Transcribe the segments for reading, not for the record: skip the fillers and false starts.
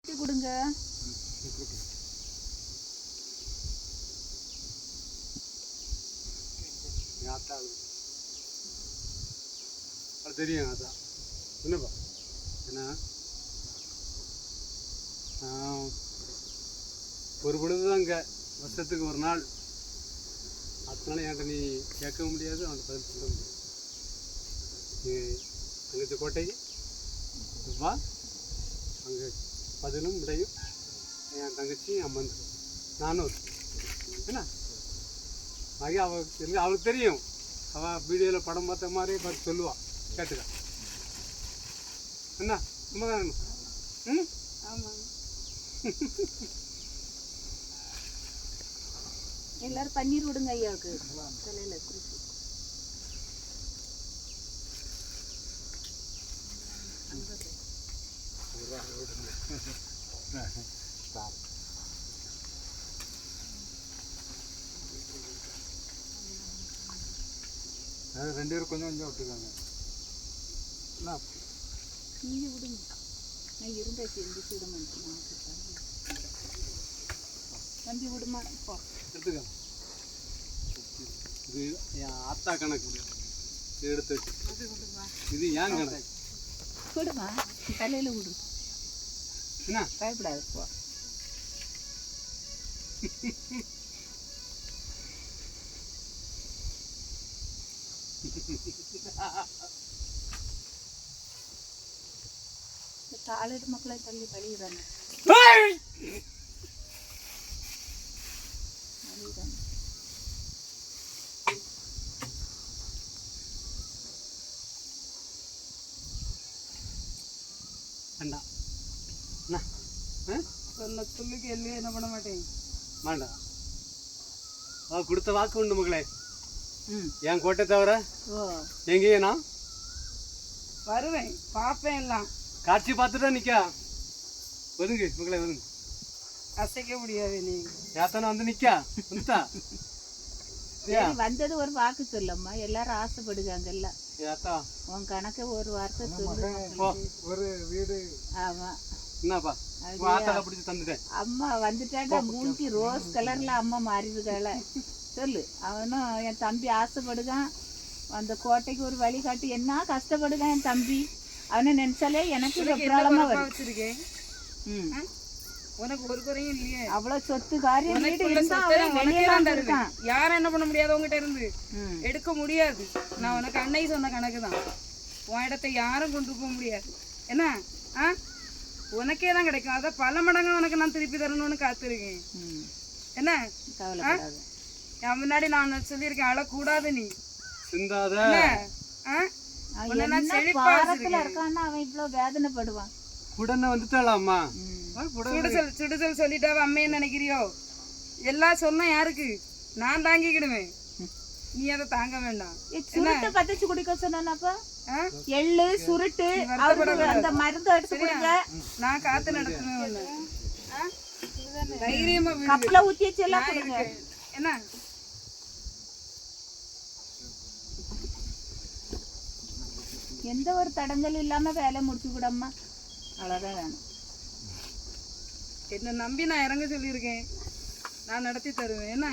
கொடுங்க. அது தெரியும். அதான் என்னப்பா என்ன ஒரு பொழுது தான் இங்கே வருஷத்துக்கு ஒரு நாள். அதனால என்கிட்ட நீ கேட்க முடியாது, அவன்கிட்ட பதில் சொல்ல முடியாது. நீ தங்கச்சி கோட்டைக்கு வா, அங்கே பதிலும் விடையும் என் தங்கச்சி அம்மன் நானும் என்ன ஆகி அவளுக்கு தெரியும். அவள் வீடியோவில் படம் பார்த்த மாதிரி பார்த்து சொல்லுவாள், கேட்டுக்கா என்ன சும்மாதான். ம் ஆமாம், எல்லாரும் பன்னீர் விடுங்க ஐயாவுக்கு தலையில் குறிச்சி. ரெண்டு பேரும் கொஞ்சம் கொஞ்சம் விட்டுருக்காங்க. நீங்கள் விடுங்க, நான் இருந்தாச்சு எந்திரிச்சு விட மாட்டேன். தம்பி விடுமா இப்போ எடுத்துக்க. இது என் ஆத்தா கணக்கு இது எடுத்து அது விடுவா. இது ஏன் கணக்கு விடுமா, தலையில் விடு, என்ன பயப்படாது போ. தாளிடு மக்களை தள்ளி பழியிறாங்க. வேண்டாம் சொன்ன சொல்லுக்கு எல்லாம் என்ன பண்ண மாட்டேன். வேண்டாம், அவ கொடுத்த வாக்கு உண்டு மகளே. என் கோட்டை தவிர எங்கேயே நான் வருவேன், பார்ப்பேன், எல்லாம் காட்சி பார்த்துட்டா நிற்கா. ஒதுங்கு மகளே, ஒதுங்கு. அசைக்க முடியாது. நீ யாத்தான வந்து நிற்கா வந்துட்டா. வந்தது ஒரு வாக்கு சொல்லம்மா, எல்லாரும் ஆசைப்படுகாங்கல்ல. யாத்தா உன் கணக்கு ஒரு வார்த்தை சொல்லு. ஒரு வீடு. ஆமா, என்னப்பா ஆத்தால பிடிச்சி தந்துட்டேன். அம்மா வந்துட்டாண்டா, மூஞ்சி ரோஸ் கலர்ல அம்மா மாறிடுகால. சொல்லு. அவனும் என் தம்பி ஆசைப்படுகான், அந்த கோட்டைக்கு ஒரு வழி காட்டி. என்ன கஷ்டப்படுகான் என் தம்பி, அவனை நினைச்சாலே எனக்கு வெப்ராளமா வச்சிருக்கேன். உனக்கு ஒரு குறையும் இல்லையே. அவ்வளவு சொத்து காரியம் யாரும் என்ன பண்ண முடியாது, உங்ககிட்ட இருந்து எடுக்க முடியாது. நான் உனக்கு அன்னை சொன்ன கணக்கு தான். உன் இடத்த யாரும் கொண்டு போக முடியாது. என்ன உனக்கே தான் கிடைக்கும். அதை பல மடங்கு உனக்கு நான் திருப்பி தரணும்னு காத்திருக்கேன். என்ன என் முன்னாடி நான் சொல்லியிருக்கேன், அழக்கூடாது நீ சிந்தாத. அவன் இவ்வளவு வேதனைப்படுவான். உடனே வந்துட்டாளாம்மா. சுடுதல் சொல்லிட்டா அம்மையை நினைக்கிறியோ? எல்லாம் சொன்ன யாருக்கு? நான் தாங்கிக்கிடுவேன், நீ அதை தாங்க வேண்டாம். சுருட்டு பத்திச்சு குடிக்க சொன்னப்ப எள்ளு சுருட்டு அந்த மருந்து எடுத்து குடிங்க. நான் காத்து நடத்துவேன். தைரியமா கப்பல ஊத்தி வச்செல்லாம் குடிங்க. என்ன எந்த ஒரு தடங்கல் இல்லாம வேலை முடிச்சு விடம்மா, அவ்வளவுதான் வேணும். என்ன நம்பி நான் இறங்க சொல்லியிருக்கேன், நான் நடத்தி தருவேன். என்ன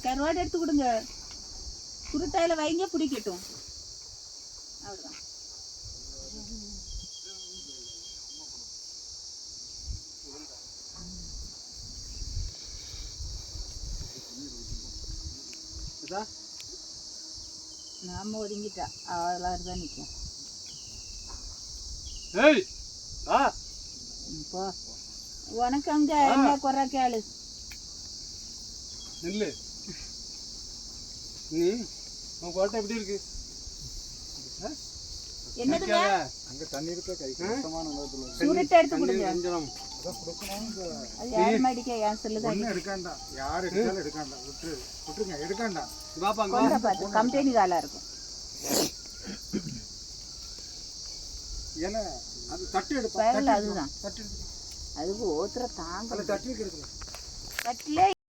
கருவாடு எடுத்து கொடுங்க, சுருட்டாயில வைங்க, பிடிக்கட்டும். அவ்வளவுதான். நாம ஒதுங்கிட்டா அவளாரு தான் நிற்கும். உனக்கு அங்க என்ன குறை கேளு. இல்ல நீ உன் கோட்டை எப்படி இருக்கு? என்னதுங்க? அங்க தண்ணி இருக்க கை கஷ்டமான நேரத்துல சுருட்டு எடுத்து கொடுங்க. அத கொடுக்கணும். அது யார் மடிக்க ஏன் சொல்லுங்க. ஒண்ணு எடுக்கண்டா, யார் எடுத்தாலும் எடுக்கண்டா, விட்டுருங்க, எடுக்கண்டா. பாப்பா கொண்ட பாத்து கம்பெனி காலா இருக்கும். ஏன்னா அது தட்டு எடுப்பா. அதுதான் தட்டு அதுக்கு ஓத்துற தாங்க. தட்டு எடுக்கல. தட்டுல